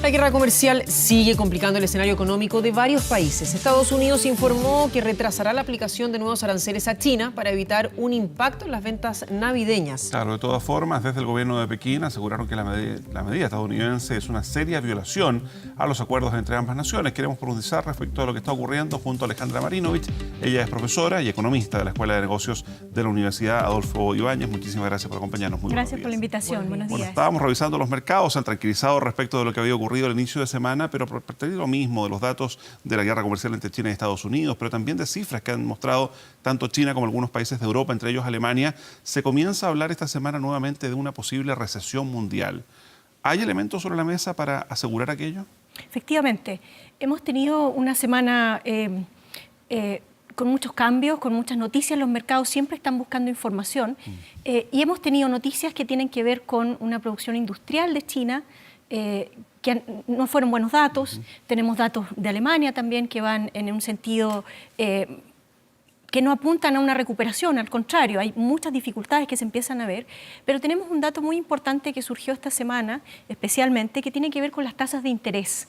La guerra comercial sigue complicando el escenario económico de varios países. Estados Unidos informó que retrasará la aplicación de nuevos aranceles a China para evitar un impacto en las ventas navideñas. Claro, de todas formas, desde el gobierno de Pekín aseguraron que la medida estadounidense es una seria violación a los acuerdos entre ambas naciones. Queremos profundizar respecto a lo que está ocurriendo junto a Alejandra Marinovich. Ella es profesora y economista de la Escuela de Negocios de la Universidad Adolfo Ibáñez. Muchísimas gracias por acompañarnos. Muy gracias por la invitación. Buenos días. Bueno, estábamos revisando los mercados, se han tranquilizado respecto de lo que había ocurrido al inicio de semana, pero a partir de lo mismo, de los datos de la guerra comercial entre China y Estados Unidos, pero también de cifras que han mostrado tanto China como algunos países de Europa, entre ellos Alemania, se comienza a hablar esta semana nuevamente de una posible recesión mundial. ¿Hay elementos sobre la mesa para asegurar aquello? Efectivamente, hemos tenido una semana con muchos cambios, con muchas noticias. Los mercados siempre están buscando información y hemos tenido noticias que tienen que ver con una producción industrial de China, que no fueron buenos datos. Tenemos datos de Alemania también que van en un sentido que no apuntan a una recuperación, al contrario, hay muchas dificultades que se empiezan a ver, pero tenemos un dato muy importante que surgió esta semana, especialmente, que tiene que ver con las tasas de interés.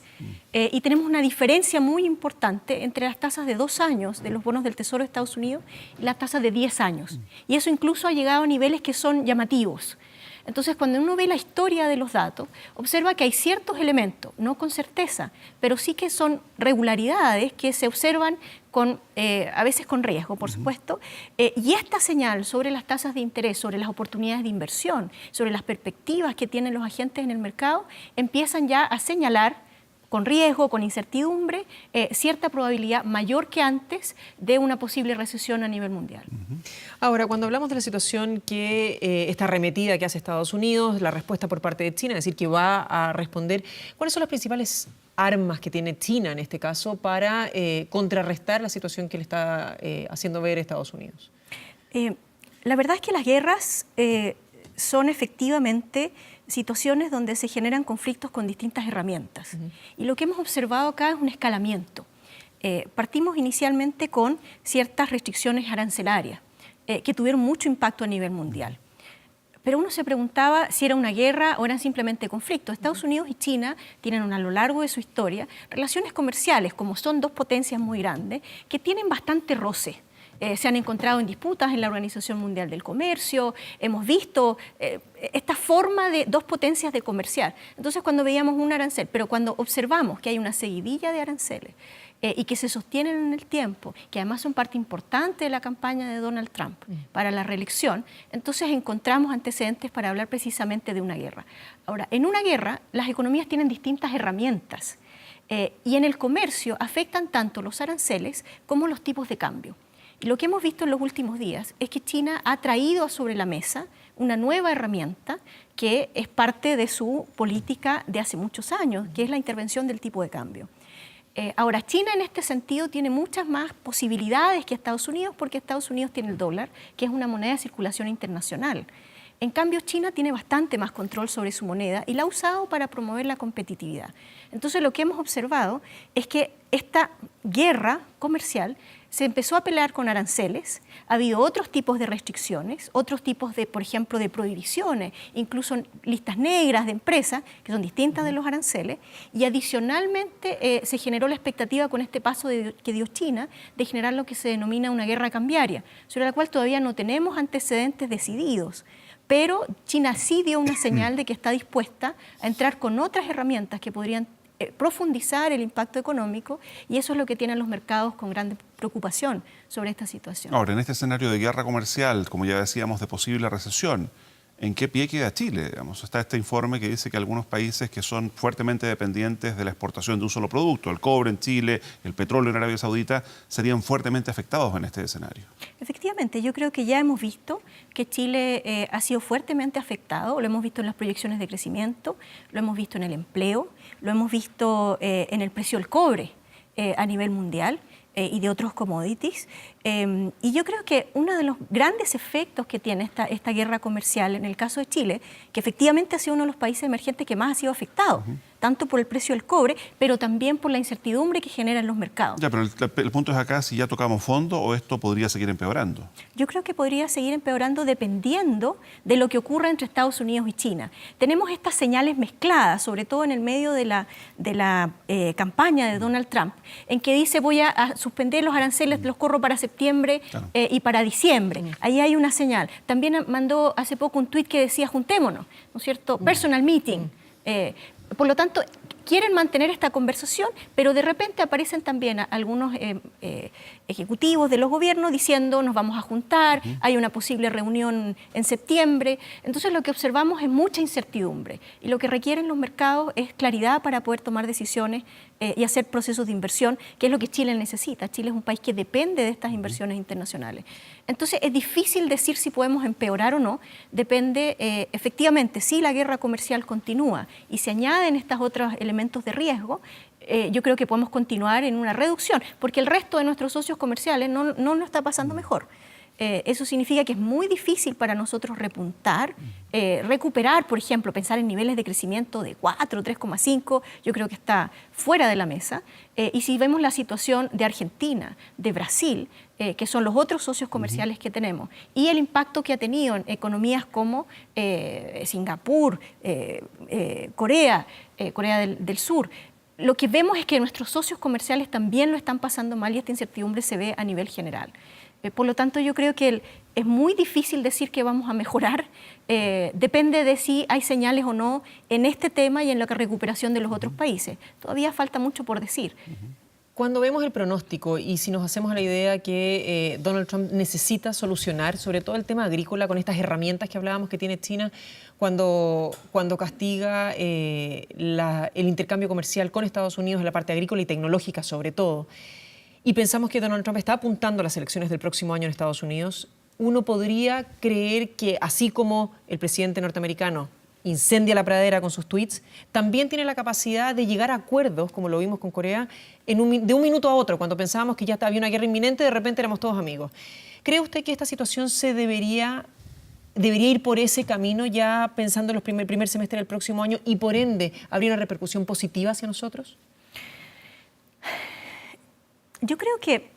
Y tenemos una diferencia muy importante entre las tasas de 2 años de los bonos del Tesoro de Estados Unidos y las tasas de 10 años. Y eso incluso ha llegado a niveles que son llamativos. Entonces, cuando uno ve la historia de los datos, observa que hay ciertos elementos, no con certeza, pero sí que son regularidades que se observan a veces con riesgo, por supuesto, y esta señal sobre las tasas de interés, sobre las oportunidades de inversión, sobre las perspectivas que tienen los agentes en el mercado, empiezan ya a señalar con riesgo, con incertidumbre, cierta probabilidad mayor que antes de una posible recesión a nivel mundial. Ahora, cuando hablamos de la situación que esta arremetida que hace Estados Unidos, la respuesta por parte de China, es decir, que va a responder, ¿cuáles son las principales armas que tiene China en este caso para contrarrestar la situación que le está haciendo ver Estados Unidos? La verdad es que las guerras son efectivamente situaciones donde se generan conflictos con distintas herramientas. Y lo que hemos observado acá es un escalamiento. Partimos inicialmente con ciertas restricciones arancelarias que tuvieron mucho impacto a nivel mundial. Pero uno se preguntaba si era una guerra o eran simplemente conflictos. Estados Unidos y China tienen a lo largo de su historia relaciones comerciales, como son dos potencias muy grandes, que tienen bastante roce. Se han encontrado en disputas en la Organización Mundial del Comercio, hemos visto esta forma de dos potencias de comerciar. Entonces, cuando veíamos un arancel, pero cuando observamos que hay una seguidilla de aranceles y que se sostienen en el tiempo, que además son parte importante de la campaña de Donald Trump para la reelección, entonces encontramos antecedentes para hablar precisamente de una guerra. Ahora, en una guerra, las economías tienen distintas herramientas y en el comercio afectan tanto los aranceles como los tipos de cambio. Y lo que hemos visto en los últimos días es que China ha traído sobre la mesa una nueva herramienta que es parte de su política de hace muchos años, que es la intervención del tipo de cambio. Ahora, China en este sentido tiene muchas más posibilidades que Estados Unidos, porque Estados Unidos tiene el dólar, que es una moneda de circulación internacional. En cambio, China tiene bastante más control sobre su moneda y la ha usado para promover la competitividad. Entonces, lo que hemos observado es que esta guerra comercial se empezó a pelear con aranceles, ha habido otros tipos de restricciones, otros tipos de, por ejemplo, de prohibiciones, incluso listas negras de empresas, que son distintas de los aranceles, y adicionalmente se generó la expectativa con este paso que dio China de generar lo que se denomina una guerra cambiaria, sobre la cual todavía no tenemos antecedentes decididos. Pero China sí dio una señal de que está dispuesta a entrar con otras herramientas que podrían profundizar el impacto económico, y eso es lo que tienen los mercados con gran preocupación sobre esta situación. Ahora, en este escenario de guerra comercial, como ya decíamos, de posible recesión, ¿en qué pie queda Chile? Digamos, está este informe que dice que algunos países que son fuertemente dependientes de la exportación de un solo producto, el cobre en Chile, el petróleo en Arabia Saudita, serían fuertemente afectados en este escenario. Efectivamente, yo creo que ya hemos visto que Chile ha sido fuertemente afectado, lo hemos visto en las proyecciones de crecimiento, lo hemos visto en el empleo, lo hemos visto en el precio del cobre a nivel mundial y de otros commodities. Y yo creo que uno de los grandes efectos que tiene esta guerra comercial en el caso de Chile, que efectivamente ha sido uno de los países emergentes que más ha sido afectado, tanto por el precio del cobre, pero también por la incertidumbre que generan los mercados. Ya, pero el punto es acá si ya tocamos fondo o esto podría seguir empeorando. Yo creo que podría seguir empeorando dependiendo de lo que ocurra entre Estados Unidos y China. Tenemos estas señales mezcladas, sobre todo en el medio de la campaña de Donald Trump, en que dice voy a suspender los aranceles, los corro para septiembre y para diciembre. Ahí hay una señal. También mandó hace poco un tuit que decía juntémonos, ¿no es cierto? Personal meeting. Por lo tanto, quieren mantener esta conversación, pero de repente aparecen también algunos ejecutivos de los gobiernos diciendo nos vamos a juntar, hay una posible reunión en septiembre. Entonces lo que observamos es mucha incertidumbre y lo que requieren los mercados es claridad para poder tomar decisiones y hacer procesos de inversión, que es lo que Chile necesita. Chile es un país que depende de estas inversiones internacionales. Entonces es difícil decir si podemos empeorar o no, depende efectivamente si la guerra comercial continúa y se añaden estos otros elementos de riesgo, yo creo que podemos continuar en una reducción, porque el resto de nuestros socios comerciales no nos está pasando mejor. Eso significa que es muy difícil para nosotros repuntar, recuperar, por ejemplo, pensar en niveles de crecimiento de 4, 3,5, yo creo que está fuera de la mesa. Y si vemos la situación de Argentina, de Brasil, que son los otros socios comerciales que tenemos, y el impacto que ha tenido en economías como Singapur, Corea del Sur, lo que vemos es que nuestros socios comerciales también lo están pasando mal y esta incertidumbre se ve a nivel general. Por lo tanto, yo creo que es muy difícil decir que vamos a mejorar. Depende de si hay señales o no en este tema y en la recuperación de los otros países. Todavía falta mucho por decir. Cuando vemos el pronóstico y si nos hacemos a la idea que Donald Trump necesita solucionar, sobre todo el tema agrícola, con estas herramientas que hablábamos que tiene China, cuando castiga el intercambio comercial con Estados Unidos en la parte agrícola y tecnológica sobre todo, y pensamos que Donald Trump está apuntando a las elecciones del próximo año en Estados Unidos, uno podría creer que así como el presidente norteamericano incendia la pradera con sus tweets, también tiene la capacidad de llegar a acuerdos, como lo vimos con Corea, de un minuto a otro. Cuando pensábamos que ya había una guerra inminente, de repente éramos todos amigos. ¿Cree usted que esta situación debería ir por ese camino ya pensando en el primer semestre del próximo año y por ende habría una repercusión positiva hacia nosotros? Yo creo que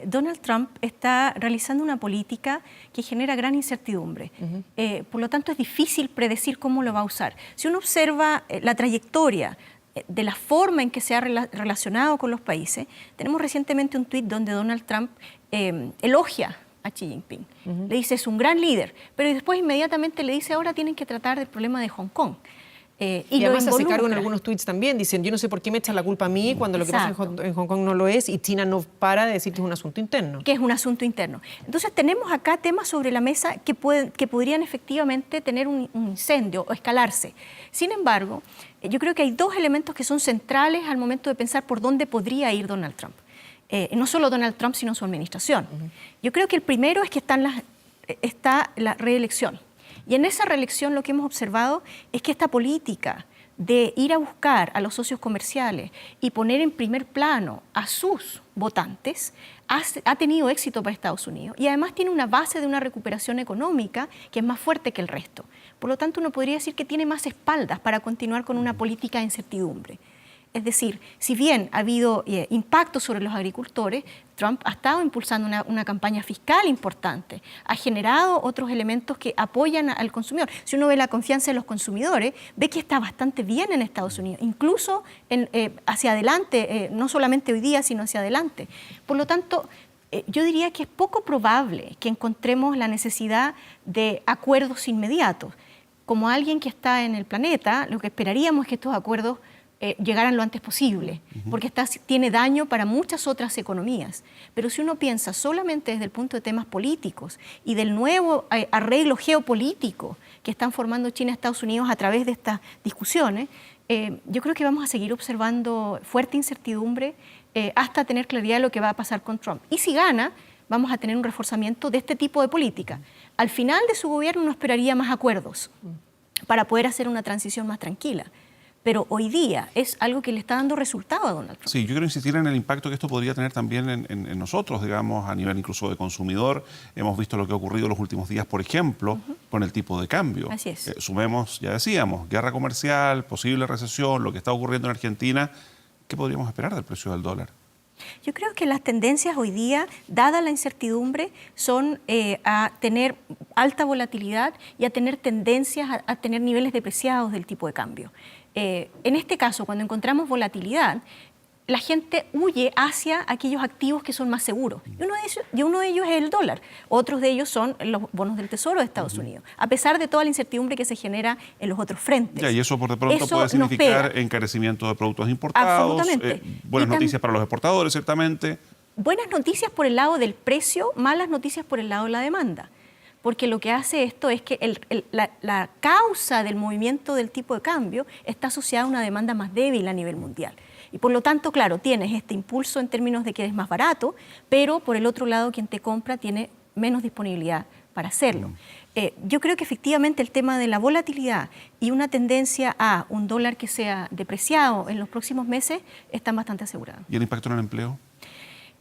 Donald Trump está realizando una política que genera gran incertidumbre. Por lo tanto, es difícil predecir cómo lo va a usar. Si uno observa la trayectoria de la forma en que se ha relacionado con los países, tenemos recientemente un tuit donde Donald Trump elogia a Xi Jinping. Le dice, es un gran líder, pero después inmediatamente le dice, ahora tienen que tratar del problema de Hong Kong. Y además se hace cargo en algunos tweets también, dicen, yo no sé por qué me echan la culpa a mí cuando lo que pasa en Hong Kong no lo es, y China no para de decir que es un asunto interno. Que es un asunto interno. Entonces tenemos acá temas sobre la mesa que podrían efectivamente tener un incendio o escalarse. Sin embargo, yo creo que hay dos elementos que son centrales al momento de pensar por dónde podría ir Donald Trump. No solo Donald Trump, sino su administración. Yo creo que el primero es que está la reelección. Y en esa reelección lo que hemos observado es que esta política de ir a buscar a los socios comerciales y poner en primer plano a sus votantes ha tenido éxito para Estados Unidos y además tiene una base de una recuperación económica que es más fuerte que el resto. Por lo tanto, uno podría decir que tiene más espaldas para continuar con una política de incertidumbre. Es decir, si bien ha habido impacto sobre los agricultores, Trump ha estado impulsando una campaña fiscal importante, ha generado otros elementos que apoyan al consumidor. Si uno ve la confianza de los consumidores, ve que está bastante bien en Estados Unidos, incluso hacia adelante, no solamente hoy día, sino hacia adelante. Por lo tanto, yo diría que es poco probable que encontremos la necesidad de acuerdos inmediatos. Como alguien que está en el planeta, lo que esperaríamos es que estos acuerdos llegaran lo antes posible, porque tiene daño para muchas otras economías. Pero si uno piensa solamente desde el punto de temas políticos y del nuevo arreglo geopolítico que están formando China y Estados Unidos a través de estas discusiones, yo creo que vamos a seguir observando fuerte incertidumbre hasta tener claridad de lo que va a pasar con Trump. Y si gana, vamos a tener un reforzamiento de este tipo de política. Al final de su gobierno uno esperaría más acuerdos para poder hacer una transición más tranquila. pero hoy día es algo que le está dando resultado a Donald Trump. Sí, yo quiero insistir en el impacto que esto podría tener también en nosotros, digamos, a nivel incluso de consumidor. Hemos visto lo que ha ocurrido en los últimos días, por ejemplo, con el tipo de cambio. Así es. Sumemos, ya decíamos, guerra comercial, posible recesión, lo que está ocurriendo en Argentina. ¿Qué podríamos esperar del precio del dólar? Yo creo que las tendencias hoy día, dada la incertidumbre, son a tener alta volatilidad y a tener tendencias a tener niveles depreciados del tipo de cambio. En este caso, cuando encontramos volatilidad, la gente huye hacia aquellos activos que son más seguros. Y uno de ellos es el dólar. Otros de ellos son los bonos del Tesoro de Estados Unidos, a pesar de toda la incertidumbre que se genera en los otros frentes. Ya, y eso por de pronto Eso puede significar pega. encarecimiento de productos importados, Absolutamente. buenas noticias para los exportadores, ciertamente. Buenas noticias por el lado del precio, malas noticias por el lado de la demanda. Porque lo que hace esto es que la causa del movimiento del tipo de cambio está asociada a una demanda más débil a nivel mundial. Y por lo tanto, claro, tienes este impulso en términos de que es más barato, pero por el otro lado quien te compra tiene menos disponibilidad para hacerlo. Yo creo que efectivamente el tema de la volatilidad y una tendencia a un dólar que sea depreciado en los próximos meses están bastante asegurados. ¿Y el impacto en el empleo?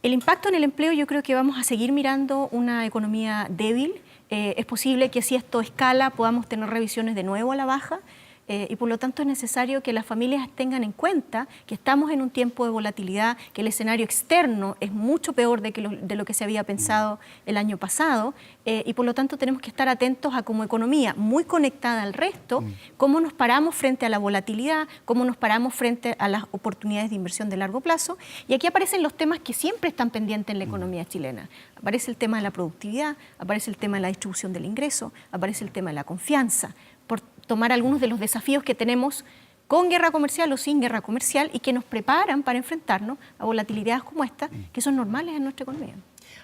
El impacto en el empleo, yo creo que vamos a seguir mirando una economía débil. Es posible que si esto escala podamos tener revisiones de nuevo a la baja. Y por lo tanto es necesario que las familias tengan en cuenta que estamos en un tiempo de volatilidad, que el escenario externo es mucho peor de lo que se había pensado el año pasado, y por lo tanto tenemos que estar atentos a, como economía muy conectada al resto, cómo nos paramos frente a la volatilidad, cómo nos paramos frente a las oportunidades de inversión de largo plazo. Y aquí aparecen los temas que siempre están pendientes en la economía chilena. Aparece el tema de la productividad, aparece el tema de la distribución del ingreso, aparece el tema de la confianza, por tomar algunos de los desafíos que tenemos con guerra comercial o sin guerra comercial y que nos preparan para enfrentarnos a volatilidades como esta, que son normales en nuestra economía.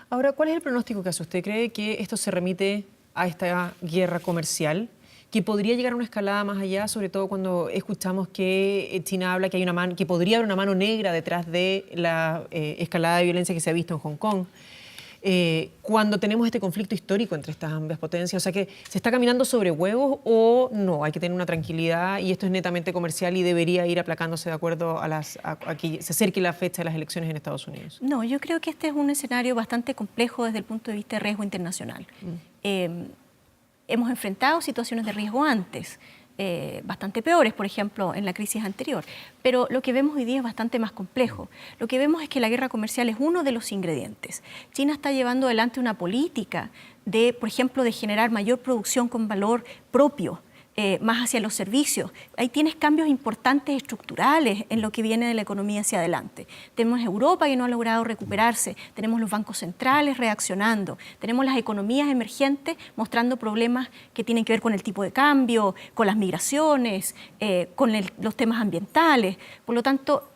Ahora, ¿cuál es el pronóstico que hace? ¿Usted cree que esto se remite a esta guerra comercial, que podría llegar a una escalada más allá, sobre todo cuando escuchamos que China habla que hay una mano, que podría haber una mano negra detrás de la escalada de violencia que se ha visto en Hong Kong? Cuando tenemos este conflicto histórico entre estas ambas potencias, o sea que ¿se está caminando sobre huevos o no? Hay que tener una tranquilidad y esto es netamente comercial y debería ir aplacándose de acuerdo a que se acerque la fecha de las elecciones en Estados Unidos. No, yo creo que este es un escenario bastante complejo desde el punto de vista de riesgo internacional. Hemos enfrentado situaciones de riesgo antes, bastante peores, por ejemplo, en la crisis anterior. Pero lo que vemos hoy día es bastante más complejo. Lo que vemos es que la guerra comercial es uno de los ingredientes. China está llevando adelante una política de, por ejemplo, de generar mayor producción con valor propio, más hacia los servicios. Ahí tienes cambios importantes estructurales en lo que viene de la economía hacia adelante. Tenemos Europa que no ha logrado recuperarse, tenemos los bancos centrales reaccionando, tenemos las economías emergentes mostrando problemas que tienen que ver con el tipo de cambio, con las migraciones, con los temas ambientales. Por lo tanto,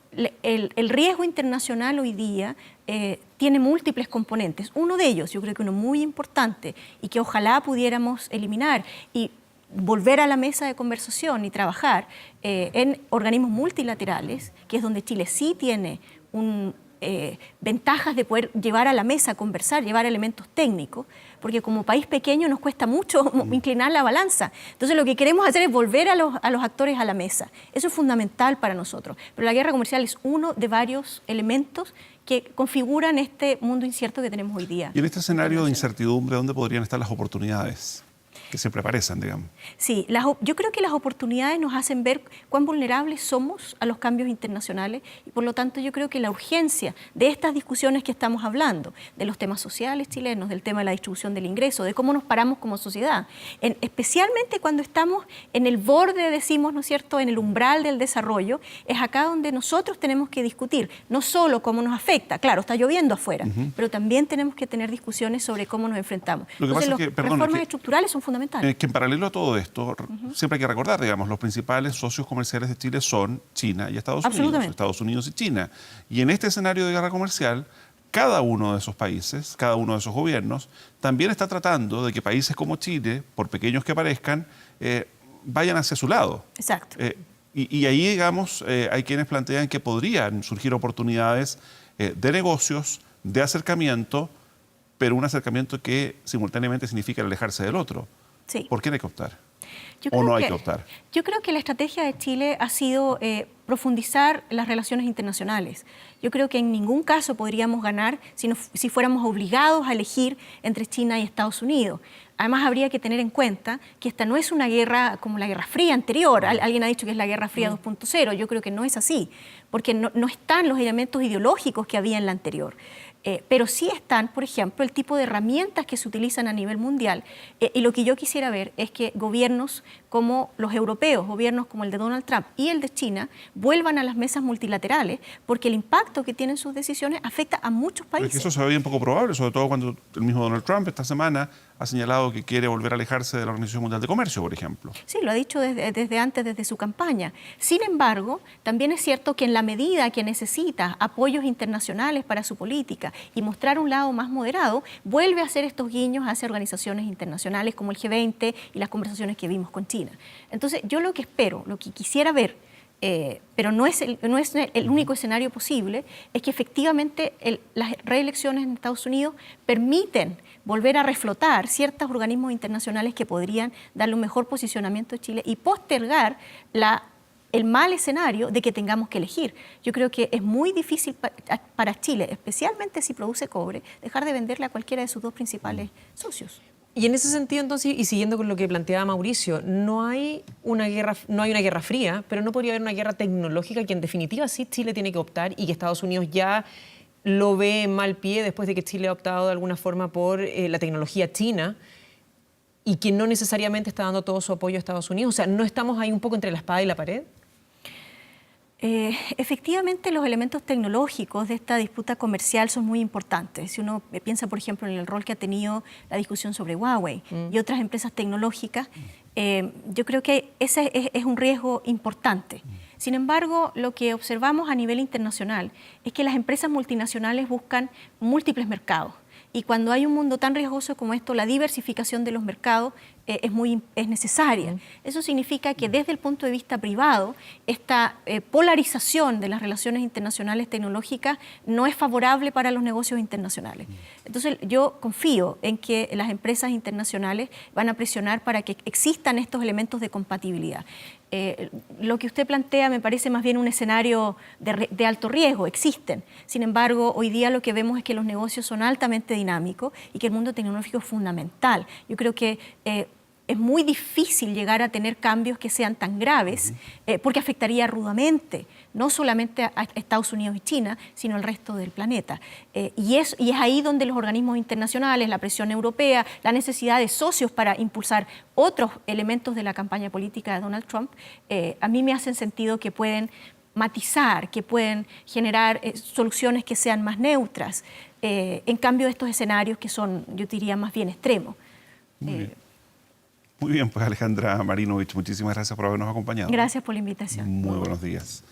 el riesgo internacional hoy día tiene múltiples componentes. Uno de ellos, yo creo que uno muy importante y que ojalá pudiéramos eliminar y volver a la mesa de conversación y trabajar en organismos multilaterales, que es donde Chile sí tiene ventajas de poder llevar a la mesa a conversar, llevar elementos técnicos, porque como país pequeño nos cuesta mucho inclinar la balanza. Entonces lo que queremos hacer es volver a los actores a la mesa. Eso es fundamental para nosotros. Pero la guerra comercial es uno de varios elementos que configuran este mundo incierto que tenemos hoy día. Y en este escenario de incertidumbre, ¿dónde podrían estar las oportunidades que siempre aparecen, digamos? Sí, yo creo que las oportunidades nos hacen ver cuán vulnerables somos a los cambios internacionales y por lo tanto yo creo que la urgencia de estas discusiones que estamos hablando, de los temas sociales chilenos, del tema de la distribución del ingreso, de cómo nos paramos como sociedad, especialmente cuando estamos en el borde, decimos, ¿no es cierto?, en el umbral del desarrollo, es acá donde nosotros tenemos que discutir, no solo cómo nos afecta, claro, está lloviendo afuera, pero también tenemos que tener discusiones sobre cómo nos enfrentamos. Lo que Entonces, pasa es que, reformas estructurales son fundamentales. Que en paralelo a todo esto, siempre hay que recordar, digamos, los principales socios comerciales de Chile son China y Estados Unidos, Estados Unidos y China. Y en este escenario de guerra comercial, cada uno de esos países, cada uno de esos gobiernos, también está tratando de que países como Chile, por pequeños que parezcan, vayan hacia su lado. Exacto. Y ahí, digamos, hay quienes plantean que podrían surgir oportunidades de negocios, de acercamiento, pero un acercamiento que simultáneamente significa alejarse del otro. Sí. ¿Por qué hay que optar? ¿O no hay que optar? Yo creo que la estrategia de Chile ha sido profundizar las relaciones internacionales. Yo creo que en ningún caso podríamos ganar si fuéramos obligados a elegir entre China y Estados Unidos. Además, habría que tener en cuenta que esta no es una guerra como la Guerra Fría anterior. Alguien ha dicho que es la Guerra Fría 2.0. Yo creo que no es así, porque no están los elementos ideológicos que había en la anterior. Pero sí están, por ejemplo, el tipo de herramientas que se utilizan a nivel mundial. Y lo que yo quisiera ver es que gobiernos como los europeos, gobiernos como el de Donald Trump y el de China, vuelvan a las mesas multilaterales, porque el impacto que tienen sus decisiones afecta a muchos países. Pero es que eso se ve un poco probable, sobre todo cuando el mismo Donald Trump esta semana ha señalado que quiere volver a alejarse de la Organización Mundial de Comercio, por ejemplo. Sí, lo ha dicho desde antes, desde su campaña. Sin embargo, también es cierto que en la medida que necesita apoyos internacionales para su política y mostrar un lado más moderado, vuelve a hacer estos guiños hacia organizaciones internacionales como el G20 y las conversaciones que vimos con China. Entonces, yo lo que espero, lo que quisiera ver, pero no es el único escenario posible, es que efectivamente las reelecciones en Estados Unidos permiten volver a reflotar ciertos organismos internacionales que podrían darle un mejor posicionamiento a Chile y postergar el mal escenario de que tengamos que elegir. Yo creo que es muy difícil para Chile, especialmente si produce cobre, dejar de venderle a cualquiera de sus dos principales socios. Y en ese sentido, entonces, y siguiendo con lo que planteaba Mauricio, no hay una guerra fría, pero no podría haber una guerra tecnológica que en definitiva sí Chile tiene que optar y que Estados Unidos ya lo ve en mal pie después de que Chile ha optado de alguna forma por la tecnología china y que no necesariamente está dando todo su apoyo a Estados Unidos. O sea, ¿no estamos ahí un poco entre la espada y la pared? Efectivamente, los elementos tecnológicos de esta disputa comercial son muy importantes. Si uno piensa, por ejemplo, en el rol que ha tenido la discusión sobre Huawei y otras empresas tecnológicas, yo creo que ese es un riesgo importante. Sin embargo, lo que observamos a nivel internacional es que las empresas multinacionales buscan múltiples mercados. Y cuando hay un mundo tan riesgoso como esto, la diversificación de los mercados es necesaria. Eso significa que desde el punto de vista privado, esta polarización de las relaciones internacionales tecnológicas no es favorable para los negocios internacionales. Entonces, yo confío en que las empresas internacionales van a presionar para que existan estos elementos de compatibilidad. Lo que usted plantea me parece más bien un escenario de alto riesgo, existen. Sin embargo, hoy día lo que vemos es que los negocios son altamente dinámicos y que el mundo tecnológico es fundamental. Yo creo que es muy difícil llegar a tener cambios que sean tan graves porque afectaría rudamente no solamente a Estados Unidos y China, sino al resto del planeta. Y es ahí donde los organismos internacionales, la presión europea, la necesidad de socios para impulsar otros elementos de la campaña política de Donald Trump, a mí me hacen sentido que pueden matizar, que pueden generar soluciones que sean más neutras, en cambio de estos escenarios que son, yo diría, más bien extremos. Muy bien, pues Alejandra Marinovich, muchísimas gracias por habernos acompañado. Gracias por la invitación. Muy buenos días.